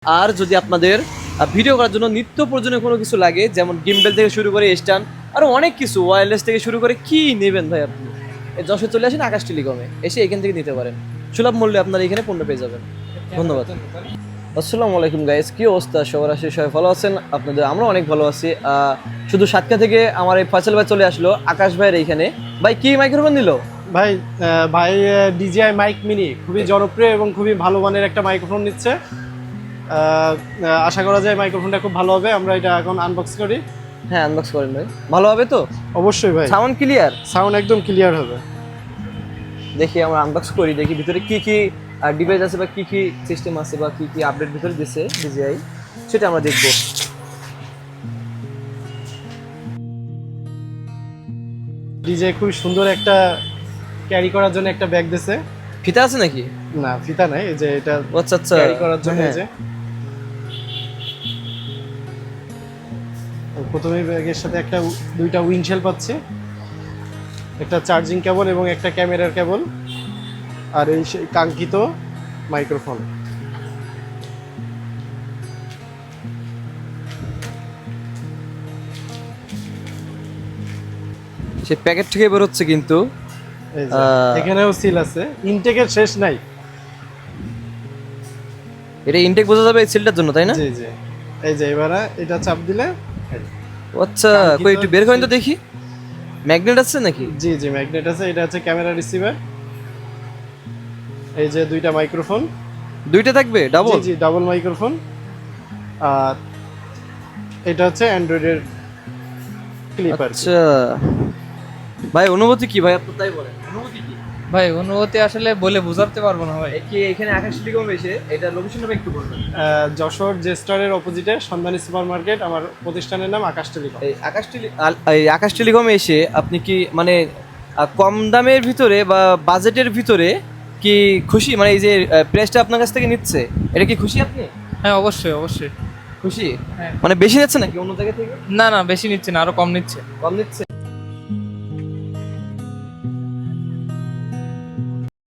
আর যদি আপনাদের ভিডিও করার জন্য নিত্য প্রয়োজনীয় কোনো কিছু লাগে, যেমন গিম্বেল থেকে শুরু করে স্ট্যান্ড আরও অনেক কিছু, ওয়্যারলেস থেকে শুরু করে কি নেবেন ভাই আপনি, যশোর চলে আসেন আকাশ টেলিকমে, এসে এখান থেকে নিতে পারেন। সুলভ মূল্যে আপনারা এখানে পণ্য পেয়ে যাবেন। ধন্যবাদ। আসসালামু আলাইকুম গাইস, কি অবস্থা? সবার আসে সবাই ভালো আছেন? আপনাদের আমরা অনেক ভালো আছি। শুধু সাতক্ষীরা থেকে আমার এই ফয়সাল ভাই চলে আসলো আকাশ ভাইয়ের এইখানে। ভাই কি মাইক্রোফোন নিল? ভাই ভাই ডিজিআই মাইক মিনি খুবই জনপ্রিয় এবং খুবই ভালো মানের একটা মাইক্রোফোন নিচ্ছে। আশা করা যায় মাইক্রোফোনটা খুব ভালো হবে। আমরা এটা এখন আনবক্স করি। হ্যাঁ, আনবক্স করেন ভাই, ভালো হবে তো? অবশ্যই ভাই, সাউন্ড ক্লিয়ার? সাউন্ড একদম ক্লিয়ার হবে। দেখি আমরা আনবক্স করি, দেখি ভিতরে কি কি ডিভাইস আছে বা কি কি সিস্টেম আছে বা কি কি আপডেট ভিতরে দিচ্ছে ডিজিআই, সেটা আমরা দেখব। ডিজিআই খুব সুন্দর একটা ক্যারি করার জন্য একটা ব্যাগ দিছে। ফিতা আছে নাকি? না, ফিতা নাই, এই যে এটা আচ্ছা আচ্ছা, ক্যারি করার জন্য। এই যে প্রথমেই ব্যাগের সাথে একটা দুইটা উইন্ডশেল পাচ্ছে, একটা চার্জিং কেবল এবং একটা ক্যামেরার কেবল, আর এই সেই কাঙ্ক্ষিত মাইক্রোফোন। সে প্যাকেট থেকে বের হচ্ছে কিন্তু এই যে, এখানেও সিল আছে, ইনটেকের শেষ নাই। এটা ইনটেক বোঝা যাবে এই সিলটার জন্য, তাই না? জি জি, এই যে এবারে এটা চাপ দিলে। আচ্ছা, কই একটু বের করেন তো দেখি, ম্যাগনেট আছে নাকি? জি জি, ম্যাগনেট আছে। এটা হচ্ছে ক্যামেরা রিসিভার। এই যে দুইটা মাইক্রোফোন, দুইটা থাকবে ডাবল? জি জি, ডাবল মাইক্রোফোন। আর এটা হচ্ছে অ্যান্ড্রয়েডের ক্লিপার। আচ্ছা ভাই, অনুভূতি কি ভাই আপনার, তাই বলেন অনুভূতি কি? ভাই অনুভূতি আসলে বলে বোঝাতে পারবো না ভাই। কি এখানে আকাশ টেলিকম এসে এটা লোকেশনটা একটু বলবেন। যশোর জেস্টারের অপোজিটে সন্ধানী সুপার মার্কেট, আমার প্রতিষ্ঠানের নাম আকাশ টেলিকম। এই আকাশ টেলিকমে এসে আপনি কি মানে কম দামের ভিতরে বা বাজেটের ভিতরে কি খুশি? মানে এই যে প্রাইসটা আপনার কাছ থেকে নিচ্ছে, এটা কি খুশি আপনি? হ্যাঁ অবশ্যই অবশ্যই খুশি? হ্যাঁ। মানে বেশি নিচ্ছে নাকি অন্য জায়গা থেকে? না না, বেশি নিচ্ছে না, আরো কম নিচ্ছে। কম নিচ্ছে?